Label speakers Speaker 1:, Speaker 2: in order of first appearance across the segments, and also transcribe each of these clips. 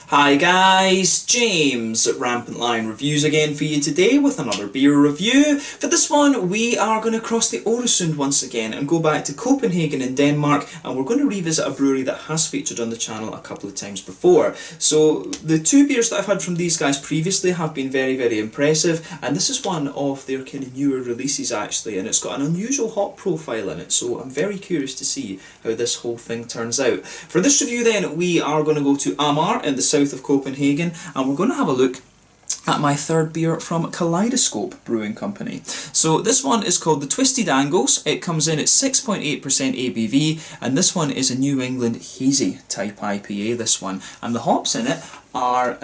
Speaker 1: Hi guys, James at RampantLionReviews again for you today with another beer review. For this one we are going to cross the Øresund once again and go back to Copenhagen in Denmark, and we're going to revisit a brewery that has featured on the channel a couple of times before. So the two beers that I've had from these guys previously have been very impressive, and this is one of their kind of newer releases actually, and it's got an unusual hop profile in it, so I'm very curious to see how this whole thing turns out. For this review then we are going to go to Amager in the south of Copenhagen, and we're going to have a look at my third beer from Caleidoskope Brewing Company. So this one is called the Twisted Angles. It comes in at 6.8% ABV, and this one is a New England hazy type IPA, this one. And the hops in it are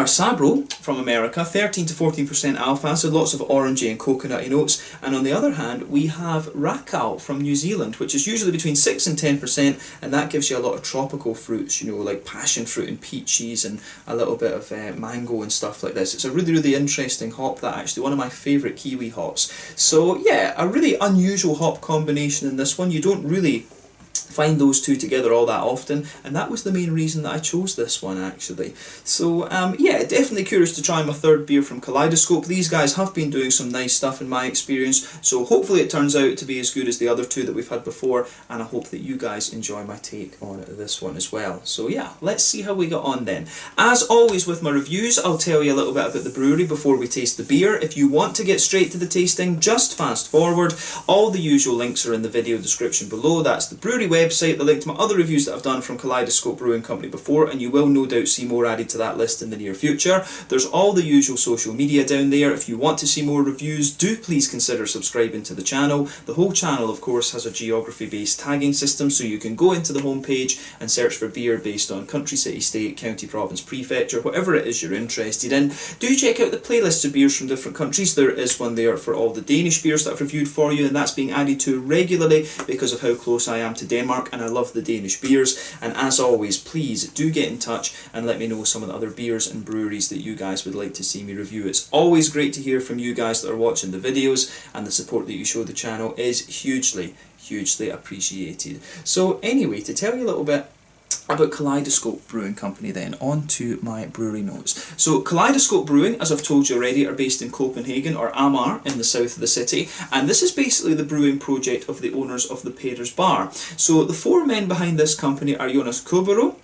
Speaker 1: Sabro from America, 13 to 14% alpha, so lots of orangey and coconutty notes. And on the other hand, we have Rakal from New Zealand, which is usually between 6 and 10%, and that gives you a lot of tropical fruits, you know, like passion fruit and peaches and a little bit of mango and stuff like this. It's a really interesting hop, that actually, one of my favourite Kiwi hops. So yeah, a really unusual hop combination in this one. You don't really find those two together all that often, and that was the main reason that I chose this one actually. So yeah, definitely curious to try my third beer from Caleidoskope. These guys have been doing some nice stuff in my experience, so hopefully it turns out to be as good as the other two that we've had before, and I hope that you guys enjoy my take on this one as well. So yeah, let's see how we got on then. As always with my reviews, I'll tell you a little bit about the brewery before we taste the beer. If you want to get straight to the tasting, just fast forward. All the usual links are in the video description below. That's the brewery website, the link to my other reviews that I've done from Caleidoskope Brewing Company before, and you will no doubt see more added to that list in the near future. There's all the usual social media down there. If you want to see more reviews, do please consider subscribing to the channel. The whole channel, of course, has a geography-based tagging system, so you can go into the homepage and search for beer based on country, city, state, county, province, prefecture, whatever it is you're interested in. Do check out the playlists of beers from different countries. There is one there for all the Danish beers that I've reviewed for you, and that's being added to regularly because of how close I am to Denmark, and I love the Danish beers. And as always, please do get in touch and let me know some of the other beers and breweries that you guys would like to see me review. It's always great to hear from you guys that are watching the videos, and the support that you show the channel is hugely appreciated. So anyway, to tell you a little bit about Caleidoskope Brewing Company then, on to my brewery notes. So Caleidoskope Brewing, as I've told you already, are based in Copenhagen, or Amager, in the south of the city, and this is basically the brewing project of the owners of the Peders Bar. So the four men behind this company are Jonas Kubero,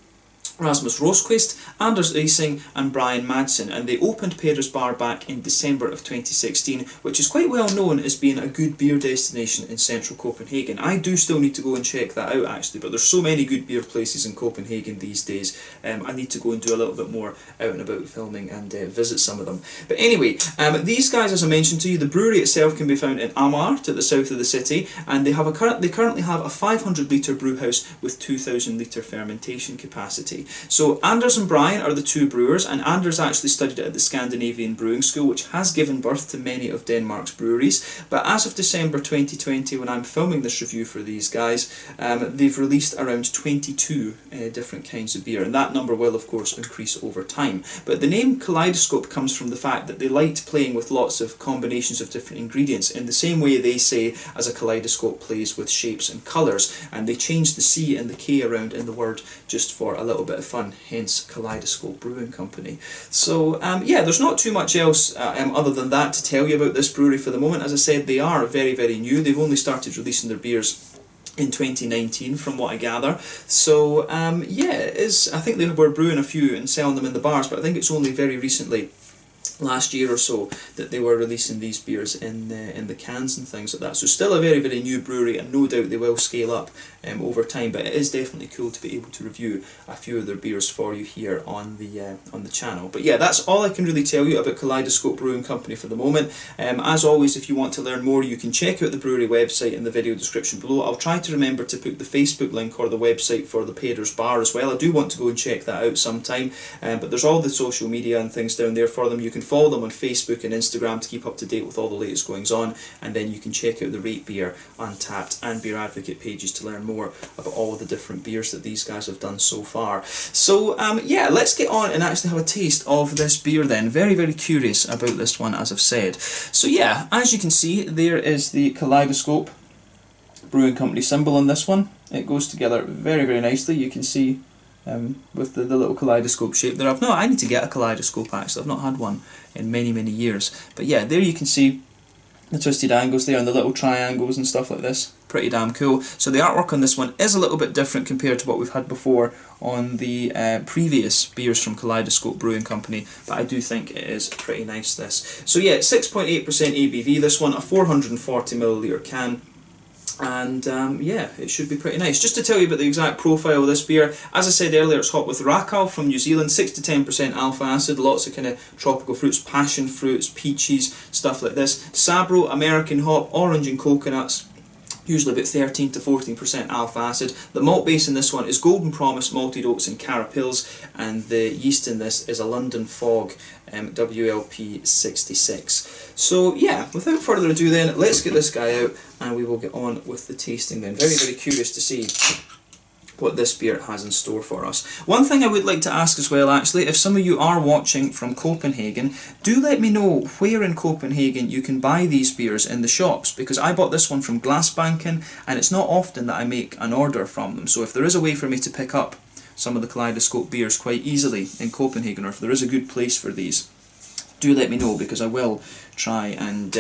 Speaker 1: Rasmus Rosquist, Anders Ising and Brian Madsen, and they opened Peders Bar back in December of 2016, which is quite well known as being a good beer destination in central Copenhagen. I do still need to go and check that out actually, but there's so many good beer places in Copenhagen these days. I need to go and do a little bit more out and about filming and visit some of them. But anyway, these guys, as I mentioned to you, the brewery itself can be found in Amager, to the south of the city, and they currently have a 500 litre brew house with 2,000 litre fermentation capacity. So Anders and Brian are the two brewers, and Anders actually studied at the Scandinavian Brewing School, which has given birth to many of Denmark's breweries. But as of December 2020, when I'm filming this review for these guys, they've released around 22 different kinds of beer, and that number will of course increase over time. But the name Caleidoskope comes from the fact that they liked playing with lots of combinations of different ingredients, in the same way they say as a kaleidoscope plays with shapes and colours, and they changed the C and the K around in the word just for a little bit of fun, hence Caleidoskope Brewing Company. So yeah, there's not too much else other than that to tell you about this brewery for the moment. As I said, they are very new. They've only started releasing their beers in 2019 from what I gather. So yeah, I think they were brewing a few and selling them in the bars, but I think it's only very recently, last year or so, that they were releasing these beers in the cans and things like that. So still a very new brewery, and no doubt they will scale up over time, but it is definitely cool to be able to review a few of their beers for you here on the channel. But yeah, that's all I can really tell you about Caleidoskope Brewing Company for the moment. As always, if you want to learn more, you can check out the brewery website in the video description below. I'll try to remember to put the Facebook link or the website for the Peders Bar as well. I do want to go and check that out sometime, but there's all the social media and things down there for them. You can follow them on Facebook and Instagram to keep up to date with all the latest goings on, and then you can check out the Rate Beer, Untappd and Beer Advocate pages to learn more about all of the different beers that these guys have done so far. So yeah, let's get on and actually have a taste of this beer then. Very curious about this one, as I've said. So yeah, as you can see, there is the Caleidoskope Brewing Company symbol on this one. It goes together very nicely. You can see with the little kaleidoscope shape there. I need to get a kaleidoscope actually, I've not had one in many years. But yeah, there you can see the twisted angles there and the little triangles and stuff like this. Pretty damn cool. So the artwork on this one is a little bit different compared to what we've had before on the previous beers from Caleidoskope Brewing Company, but I do think it is pretty nice, this. So yeah, 6.8% ABV this one, a 440ml can. And yeah, it should be pretty nice. Just to tell you about the exact profile of this beer, as I said earlier, it's hot with Racal from New Zealand, 6 to 10% alpha acid, lots of kind of tropical fruits, passion fruits, peaches, stuff like this. Sabro, American hop, orange and coconuts, usually about 13 to 14% alpha acid. The malt base in this one is Golden Promise, malted oats and carapils, and the yeast in this is a London Fog WLP 66. So yeah, without further ado then, let's get this guy out and we will get on with the tasting then. Very curious to see what this beer has in store for us. One thing I would like to ask as well actually, if some of you are watching from Copenhagen, do let me know where in Copenhagen you can buy these beers in the shops, because I bought this one from Glassbanken and it's not often that I make an order from them. So if there is a way for me to pick up some of the Caleidoskope beers quite easily in Copenhagen, or if there is a good place for these, do let me know, because I will try and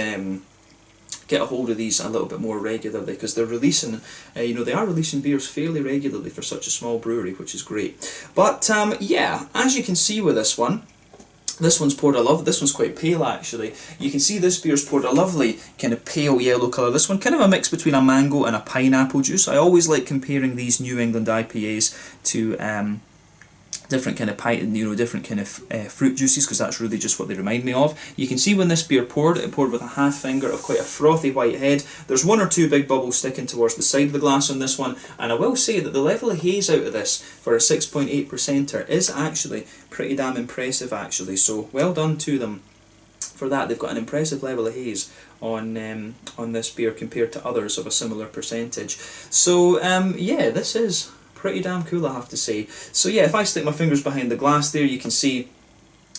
Speaker 1: get a hold of these a little bit more regularly, because they're releasing, they are releasing beers fairly regularly for such a small brewery, which is great. But yeah, as you can see with this one, this one's poured this one's quite pale actually. You can see this beer's poured a lovely kind of pale yellow colour. This one kind of a mix between a mango and a pineapple juice. I always like comparing these New England IPAs to different kind of different kind of fruit juices, because that's really just what they remind me of. You can see when this beer poured, it poured with a half finger of quite a frothy white head. There's one or two big bubbles sticking towards the side of the glass on this one, and I will say that the level of haze out of this for a 6.8% is actually pretty damn impressive actually, so well done to them for that. They've got an impressive level of haze on this beer compared to others of a similar percentage. So yeah, this is pretty damn cool, I have to say. So yeah, if I stick my fingers behind the glass there, you can see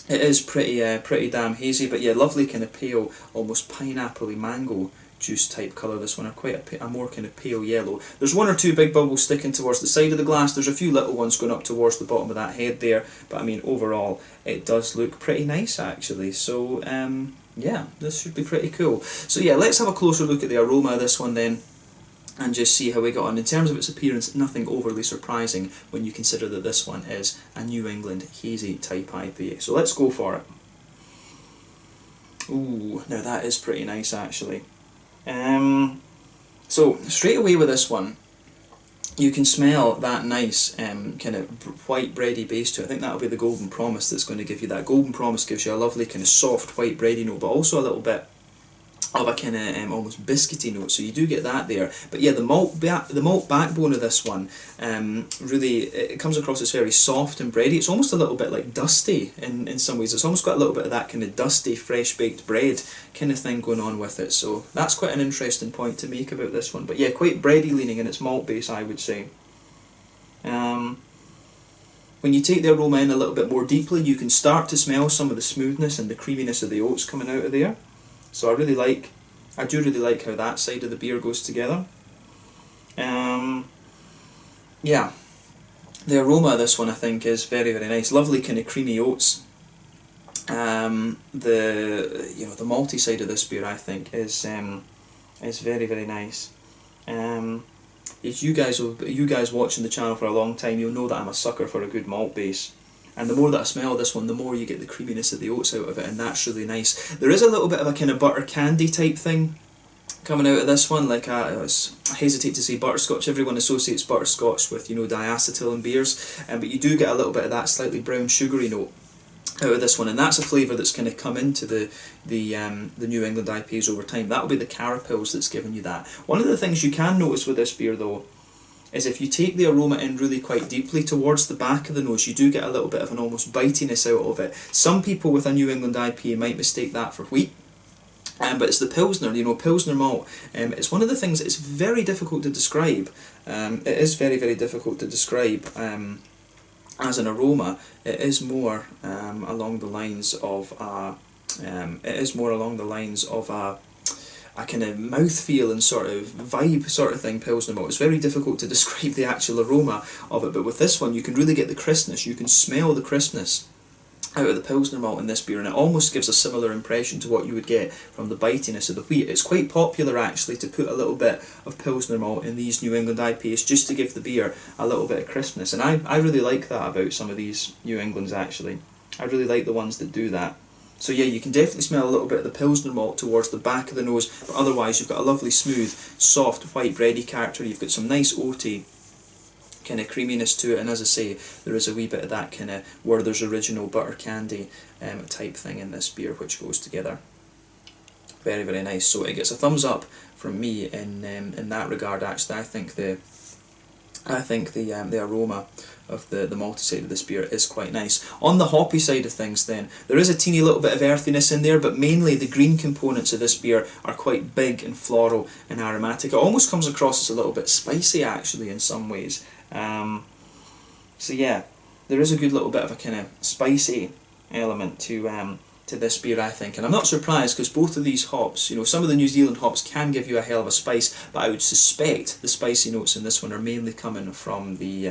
Speaker 1: it is pretty damn hazy, but yeah, lovely kind of pale, almost pineapple-y mango juice type colour. This one, quite a more kind of pale yellow. There's one or two big bubbles sticking towards the side of the glass. There's a few little ones going up towards the bottom of that head there, but I mean overall it does look pretty nice actually. So yeah, this should be pretty cool. So yeah, let's have a closer look at the aroma of this one then, and just see how we got on. In terms of its appearance, nothing overly surprising when you consider that this one is a New England hazy type IPA. So let's go for it. Ooh, now that is pretty nice actually. So straight away with this one, you can smell that nice kind of white bready base to it. I think that'll be the Golden Promise that's going to give you that. Golden Promise gives you a lovely kind of soft white bready note, but also a little bit of a kind of almost biscuity note, so you do get that there. But yeah, the malt backbone of this one really, it comes across as very soft and bready. It's almost a little bit like dusty in some ways. It's almost got a little bit of that kind of dusty, fresh baked bread kind of thing going on with it. So that's quite an interesting point to make about this one. But yeah, quite bready leaning in its malt base, I would say. When you take the aroma in a little bit more deeply, you can start to smell some of the smoothness and the creaminess of the oats coming out of there. So I do really like how that side of the beer goes together. Yeah, the aroma of this one I think is very nice. Lovely kind of creamy oats. The malty side of this beer I think is very nice. If you guys watching the channel for a long time, you'll know that I'm a sucker for a good malt base. And the more that I smell this one, the more you get the creaminess of the oats out of it, and that's really nice. There is a little bit of a kind of butter candy type thing coming out of this one, like I hesitate to say butterscotch. Everyone associates butterscotch with diacetyl in beers, but you do get a little bit of that slightly brown sugary note out of this one, and that's a flavour that's kind of come into the New England IPAs over time. That'll be the carapils that's giving you that. One of the things you can notice with this beer though is if you take the aroma in really quite deeply towards the back of the nose, you do get a little bit of an almost bitiness out of it. Some people with a New England IPA might mistake that for wheat, but it's the Pilsner, Pilsner malt. It's one of the things that is very difficult to describe. It is very difficult to describe as an aroma. It is more along the lines of a a kind of mouthfeel and sort of vibe sort of thing, Pilsner malt. It's very difficult to describe the actual aroma of it, but with this one you can really get the crispness. You can smell the crispness out of the Pilsner malt in this beer, and it almost gives a similar impression to what you would get from the bitiness of the wheat. It's quite popular actually to put a little bit of Pilsner malt in these New England IPAs just to give the beer a little bit of crispness, and I really like that about some of these New Englands actually. I really like the ones that do that. So yeah, you can definitely smell a little bit of the Pilsner malt towards the back of the nose, but otherwise you've got a lovely smooth, soft, white bready character. You've got some nice oaty kind of creaminess to it, and as I say, there is a wee bit of that kind of Werther's Original butter candy type thing in this beer, which goes together. Very, very nice. So it gets a thumbs up from me in that regard. Actually, I think the aroma of the malty side of this beer is quite nice. On the hoppy side of things then, there is a teeny little bit of earthiness in there, but mainly the green components of this beer are quite big and floral and aromatic. It almost comes across as a little bit spicy actually in some ways. So yeah, there is a good little bit of a kind of spicy element to this beer, I think, and I'm not surprised because both of these hops, you know, some of the New Zealand hops can give you a hell of a spice, but I would suspect the spicy notes in this one are mainly coming from the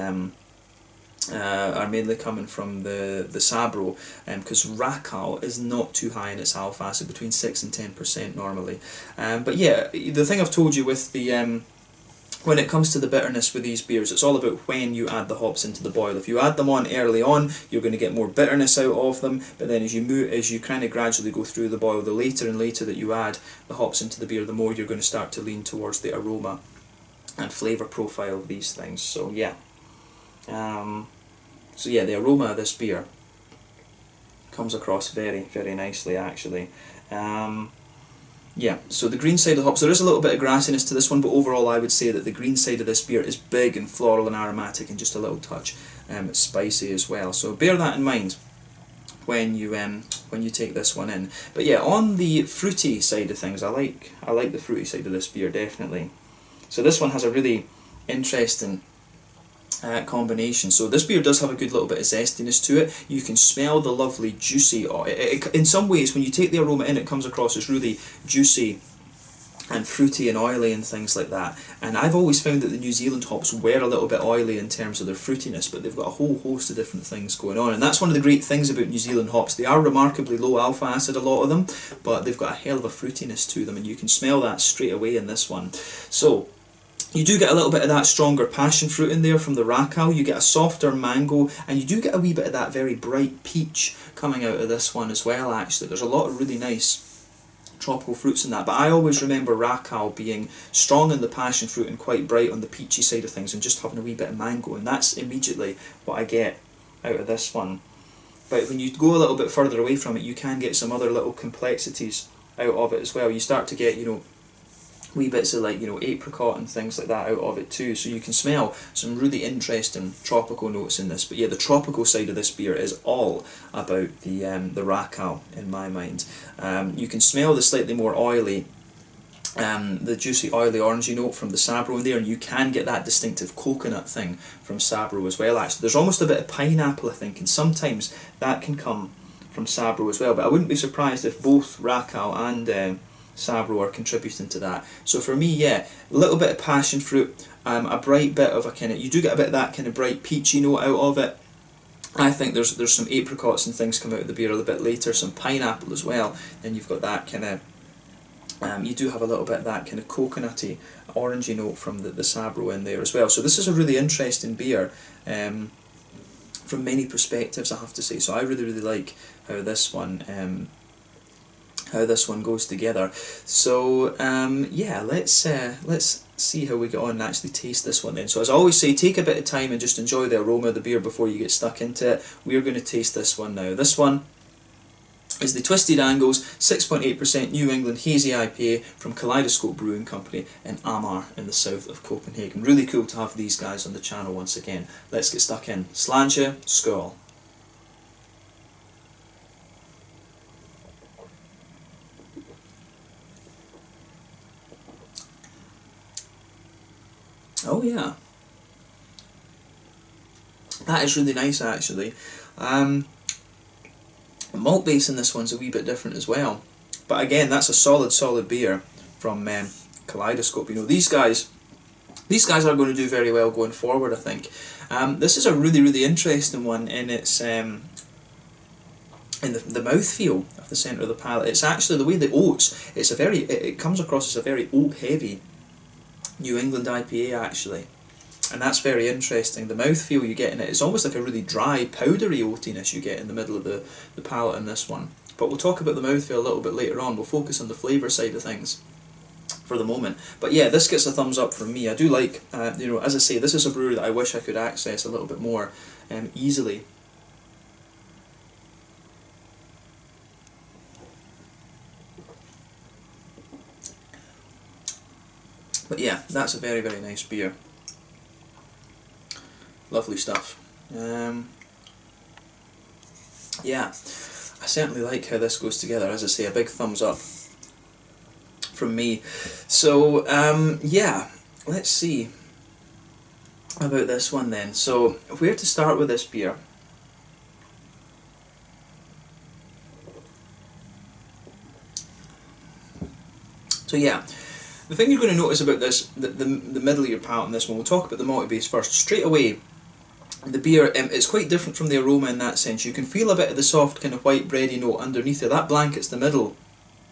Speaker 1: Sabro, because Racal is not too high in its alpha acid, between 6 and 10% normally. But yeah, the thing I've told you with the when it comes to the bitterness with these beers, it's all about when you add the hops into the boil. If you add them on early on, you're going to get more bitterness out of them, but then as you kind of gradually go through the boil, the later and later that you add the hops into the beer, the more you're going to start to lean towards the aroma and flavour profile of these things. So yeah. So yeah, the aroma of this beer comes across very, very nicely actually. Yeah, so the green side of the hops, there is a little bit of grassiness to this one, but overall I would say that the green side of this beer is big and floral and aromatic and just a little touch spicy as well. So bear that in mind when you take this one in. But yeah, on the fruity side of things, I like the fruity side of this beer definitely. So this one has a really interesting combination. So this beer does have a good little bit of zestiness to it. You can smell the lovely juicy, in some ways when you take the aroma in, it comes across as really juicy and fruity and oily and things like that. And I've always found that the New Zealand hops were a little bit oily in terms of their fruitiness, but they've got a whole host of different things going on, and that's one of the great things about New Zealand hops. They are remarkably low alpha acid, a lot of them, but they've got a hell of a fruitiness to them, and you can smell that straight away in this one. So you do get a little bit of that stronger passion fruit in there from the Racal, you get a softer mango, and you do get a wee bit of that very bright peach coming out of this one as well actually. There's a lot of really nice tropical fruits in that, but I always remember Racal being strong in the passion fruit and quite bright on the peachy side of things and just having a wee bit of mango, and that's immediately what I get out of this one. But when you go a little bit further away from it, you can get some other little complexities out of it as well. You start to get, you know, wee bits of like, you know, apricot and things like that out of it too, so you can smell some really interesting tropical notes in this. But yeah, the tropical side of this beer is all about the Racal in my mind. You can smell the slightly more oily, the juicy oily orangey note from the Sabro in there, and you can get that distinctive coconut thing from Sabro as well actually. There's almost a bit of pineapple I think, and sometimes that can come from Sabro as well, but I wouldn't be surprised if both Racal and Sabro are contributing to that. So for me, yeah, a little bit of passion fruit, a bright bit of a kind of, you do get a bit of that kind of bright peachy note out of it. I think there's some apricots and things come out of the beer a little bit later, some pineapple as well. Then you've got that kind of, you do have a little bit of that kind of coconutty, orangey note from the Sabro in there as well. So this is a really interesting beer from many perspectives, I have to say. So I really, really like how this one goes together. So yeah, let's see how we get on and actually taste this one then. So as I always say, take a bit of time and just enjoy the aroma of the beer before you get stuck into it. We're going to taste this one now. This one is the Twisted Angles 6.8% New England Hazy IPA from Caleidoskope Brewing Company in Amager in the south of Copenhagen. Really cool to have these guys on the channel once again. Let's get stuck in. Sláinte, skål. Oh yeah, that is really nice actually. The malt base in this one's a wee bit different as well, but again that's a solid beer from Caleidoskope. You know, these guys are going to do very well going forward, I think. This is a really interesting one in its in the mouthfeel of the centre of the palate. It's actually the way the oats. It comes across as a very oat heavy New England IPA actually, and that's very interesting. The mouthfeel you get in it is almost like a really dry, powdery oatiness you get in the middle of the palate in this one. But we'll talk about the mouthfeel a little bit later on. We'll focus on the flavour side of things for the moment. But yeah, this gets a thumbs up from me. I do like, you know, as I say, this is a brewery that I wish I could access a little bit more easily. But yeah, that's a very nice beer. Lovely stuff. Yeah, I certainly like how this goes together. As I say, a big thumbs up from me. So yeah, let's see about this one then. So where to start with this beer? So yeah, the thing you're going to notice about this, the middle of your palate in this one, we'll talk about the malty base first. Straight away, the beer, it's quite different from the aroma in that sense. You can feel a bit of the soft kind of white bready note underneath it. That blanket's the middle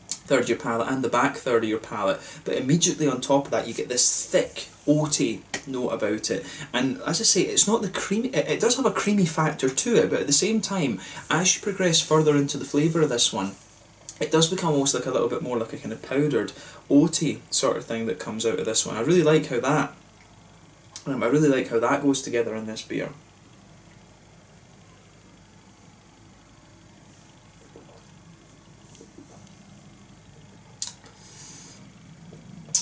Speaker 1: third of your palate and the back third of your palate, but immediately on top of that you get this thick, oaty note about it. And as I say, it's not the creamy, it does have a creamy factor to it, but at the same time, as you progress further into the flavour of this one, it does become almost like a little bit more like a kind of powdered, oaty sort of thing that comes out of this one. I really like how that goes together in this beer.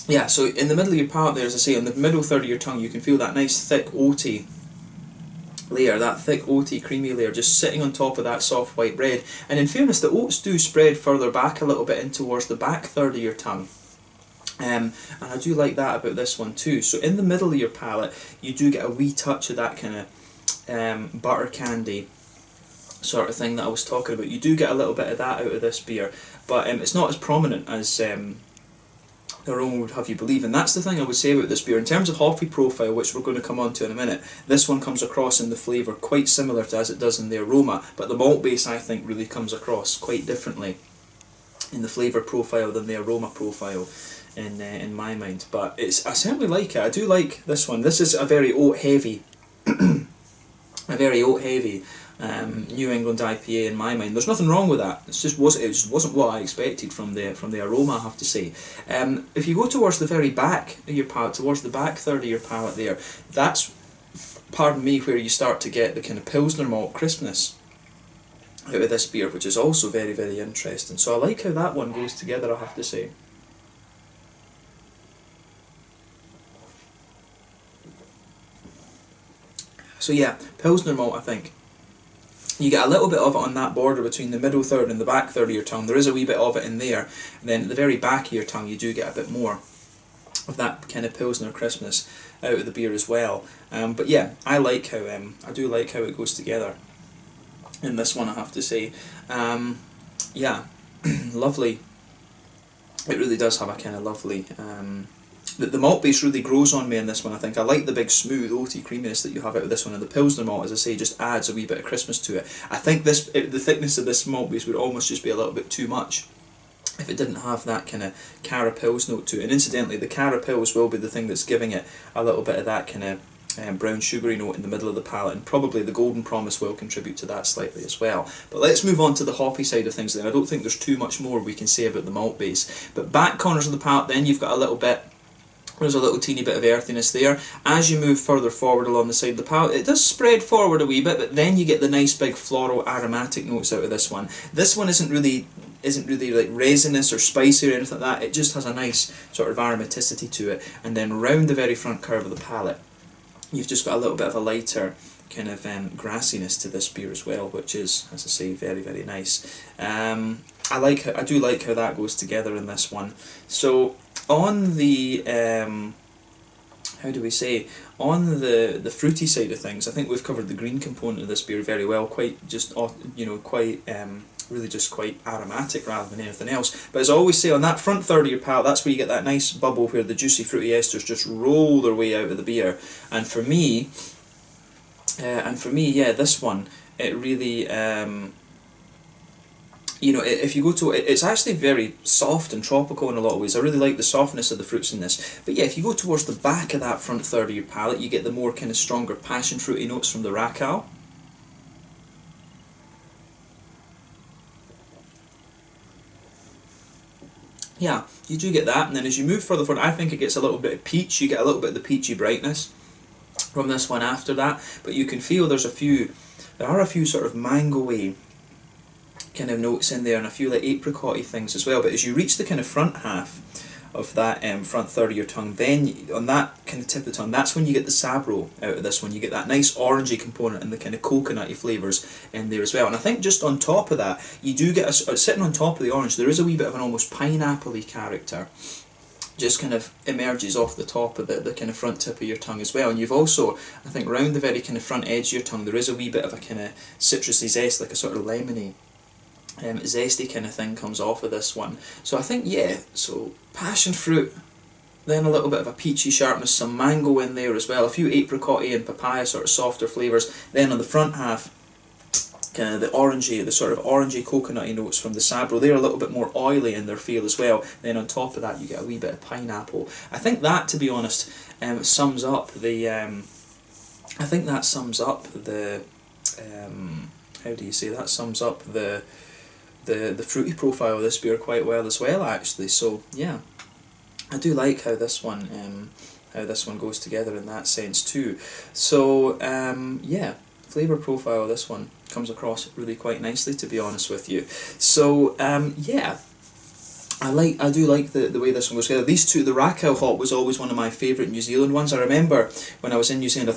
Speaker 1: Yeah, so in the middle of your palate there, as I say, on the middle third of your tongue, you can feel that nice thick oaty layer, that thick oaty creamy layer just sitting on top of that soft white bread. And in fairness, the oats do spread further back a little bit in towards the back third of your tongue. And I do like that about this one too. So in the middle of your palate, you do get a wee touch of that kind of butter candy sort of thing that I was talking about. You do get a little bit of that out of this beer, but it's not as prominent as Aroma would have you believe. And that's the thing I would say about this beer. In terms of hoppy profile, which we're going to come on to in a minute, this one comes across in the flavour quite similar to as it does in the Aroma, but the malt base I think really comes across quite differently in the flavour profile than the Aroma profile in my mind. But I certainly like it. I do like this one. This is a very oat heavy New England IPA in my mind. There's nothing wrong with that. It just wasn't what I expected from the Aroma, I have to say. If you go towards the very back of your palate, towards the back third of your palate there, that's, pardon me, where you start to get the kind of Pilsner malt crispness out of this beer, which is also very interesting. So I like how that one goes together, I have to say. So yeah, Pilsner malt, I think. You get a little bit of it on that border between the middle third and the back third of your tongue. There is a wee bit of it in there. And then at the very back of your tongue, you do get a bit more of that kind of Pilsner crispness out of the beer as well. But yeah, I do like how it goes together in this one, I have to say. Yeah, lovely. It really does have a kind of lovely... The malt base really grows on me in this one, I think. I like the big smooth oaty creaminess that you have out of this one, and the Pilsner malt, as I say, just adds a wee bit of crispness to it. I think the thickness of this malt base would almost just be a little bit too much if it didn't have that kind of Cara Pils note to it. And incidentally, the Cara Pils will be the thing that's giving it a little bit of that kind of brown sugary note in the middle of the palate, and probably the Golden Promise will contribute to that slightly as well. But let's move on to the hoppy side of things then. I don't think there's too much more we can say about the malt base. But back corners of the palate then, you've got a little bit... There's a little teeny bit of earthiness there. As you move further forward along the side of the palate, it does spread forward a wee bit, but then you get the nice big floral aromatic notes out of this one. This one isn't really like resinous or spicy or anything like that. It just has a nice sort of aromaticity to it. And then round the very front curve of the palate, you've just got a little bit of a lighter kind of grassiness to this beer as well, which is, as I say, very nice. I do like how that goes together in this one. So on the how do we say, on the fruity side of things, I think we've covered the green component of this beer very well. Quite just, you know, quite really just quite aromatic rather than anything else. But as I always say, on that front third of your palate, that's where you get that nice bubble where the juicy fruity esters just roll their way out of the beer. And for me, yeah, this one, it really, you know, if you go to it's actually very soft and tropical in a lot of ways. I really like the softness of the fruits in this. But yeah, if you go towards the back of that front third of your palate, you get the more kind of stronger passion fruity notes from the Racal. Yeah, you do get that, and then as you move further forward, I think it gets a little bit of peach. You get a little bit of the peachy brightness from this one after that, but you can feel there are a few sort of mango-y kind of notes in there, and a few like apricot-y things as well. But as you reach the kind of front half of that front third of your tongue, then on that kind of tip of the tongue, that's when you get the sabro out of this one. You get that nice orangey component and the kind of coconutty flavours in there as well. And I think just on top of that, you do get sitting on top of the orange, there is a wee bit of an almost pineapple-y character just kind of emerges off the top of the kind of front tip of your tongue as well. And you've also, I think, round the very kind of front edge of your tongue, there is a wee bit of a kind of citrusy zest, like a sort of lemony zesty kind of thing comes off of this one. So I think, yeah, so passion fruit, then a little bit of a peachy sharpness, some mango in there as well, a few apricot-y and papaya sort of softer flavours. Then on the front half, kind of the sort of orangey coconutty notes from the sabro. They're a little bit more oily in their feel as well. Then on top of that, you get a wee bit of pineapple. I think that, to be honest, sums up the. I think that sums up the. How do you say that? Sums up the fruity profile of this beer quite well as well, actually. So yeah, I do like how this one goes together in that sense too. So yeah, flavour profile of this one comes across really quite nicely, to be honest with you. So yeah, I do like the way this one goes together. These two, the Racal hop was always one of my favourite New Zealand ones. I remember when I was in New Zealand,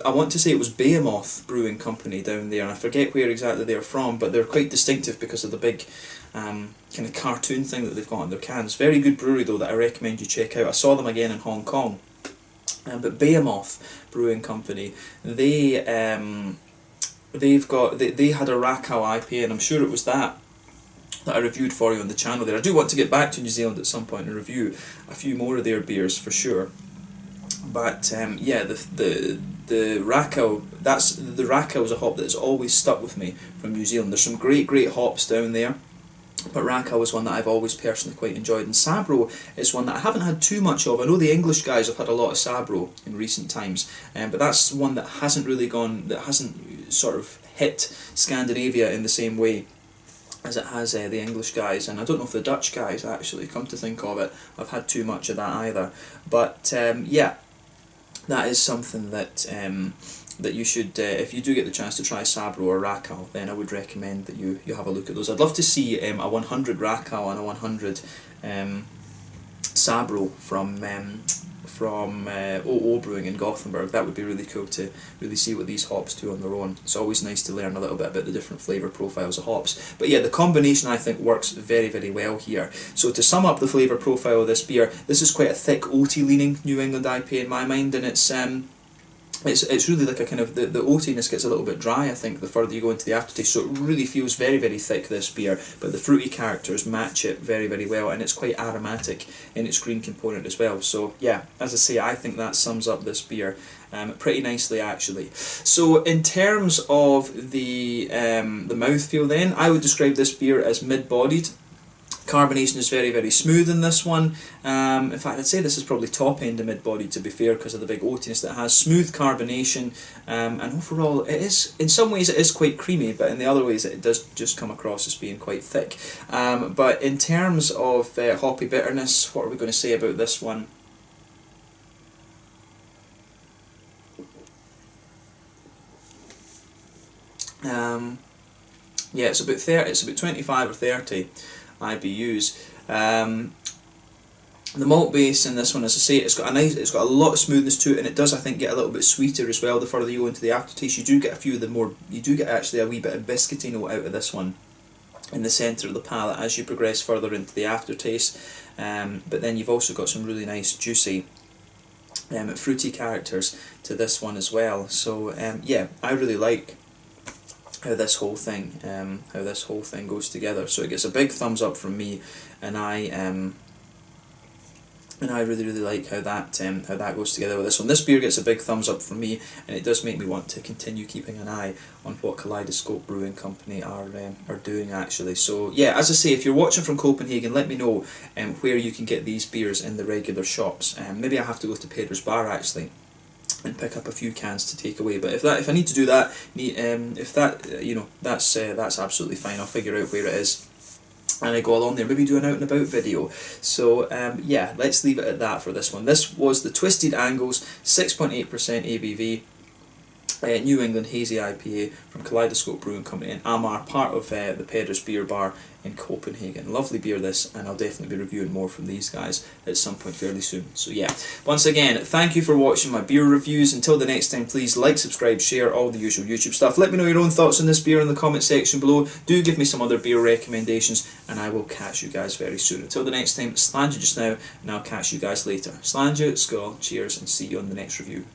Speaker 1: I want to say it was Behemoth Brewing Company down there, and I forget where exactly they're from, but they're quite distinctive because of the big kind of cartoon thing that they've got on their cans. Very good brewery though, that I recommend you check out. I saw them again in Hong Kong. But Behemoth Brewing Company, they had a Racal IPA, and I'm sure it was that I reviewed for you on the channel there. I do want to get back to New Zealand at some point and review a few more of their beers for sure. But yeah, the Racal, the Racal is a hop that has always stuck with me from New Zealand. There's some great hops down there, but Racal is one that I've always personally quite enjoyed, and Sabro is one that I haven't had too much of. I know the English guys have had a lot of Sabro in recent times, but that's one that hasn't sort of hit Scandinavia in the same way as it has the English guys, and I don't know if the Dutch guys, actually, come to think of it, I've had too much of that either. But yeah, that is something that that you should, if you do get the chance to try Sabro or Racal, then I would recommend that you have a look at those. I'd love to see a 100 Racal and a 100 Sabro from OO Brewing in Gothenburg. That would be really cool to really see what these hops do on their own. It's always nice to learn a little bit about the different flavour profiles of hops. But yeah, the combination I think works very well here. So to sum up the flavour profile of this beer, this is quite a thick oaty leaning New England IPA in my mind, and it's really like a kind of, the oatiness gets a little bit dry, I think, the further you go into the aftertaste, so it really feels very thick, this beer, but the fruity characters match it very well, and it's quite aromatic in its green component as well. So yeah, as I say, I think that sums up this beer pretty nicely, actually. So in terms of the mouthfeel then, I would describe this beer as mid-bodied. Carbonation is very smooth in this one. In fact, I'd say this is probably top end of mid-bodied, to be fair, because of the big oatiness that it has. Smooth carbonation, and overall, it is, in some ways it is quite creamy, but in the other ways it does just come across as being quite thick. But in terms of hoppy bitterness, what are we going to say about this one? Yeah, it's about 25 or 30 IBUs. The malt base in this one, as I say, it's got a lot of smoothness to it, and it does, I think, get a little bit sweeter as well. The further you go into the aftertaste, you do get actually a wee bit of biscuity note out of this one in the centre of the palate as you progress further into the aftertaste. But then you've also got some really nice juicy fruity characters to this one as well. So yeah, I really like how this whole thing goes together. So it gets a big thumbs up from me, and I really like how that goes together with this one. This beer gets a big thumbs up from me, and it does make me want to continue keeping an eye on what Caleidoskope Brewing Company are doing actually. So yeah, as I say, if you're watching from Copenhagen, let me know where you can get these beers in the regular shops. Maybe I have to go to Peder's Bar actually and pick up a few cans to take away. But if I need to do that, that's absolutely fine. I'll figure out where it is, and I go along there, maybe do an out and about video. So yeah, let's leave it at that for this one. This was the Twisted Angles 6.8% ABV New England Hazy IPA from Caleidoskope Brewing Company in Amager, part of the Peder's Beer Bar in Copenhagen. Lovely beer this, and I'll definitely be reviewing more from these guys at some point fairly soon. So yeah, once again, thank you for watching my beer reviews. Until the next time, please like, subscribe, share, all the usual YouTube stuff. Let me know your own thoughts on this beer in the comment section below. Do give me some other beer recommendations, and I will catch you guys very soon. Until the next time, slàinte just now, and I'll catch you guys later. Slàinte, skål, cheers, and see you on the next review.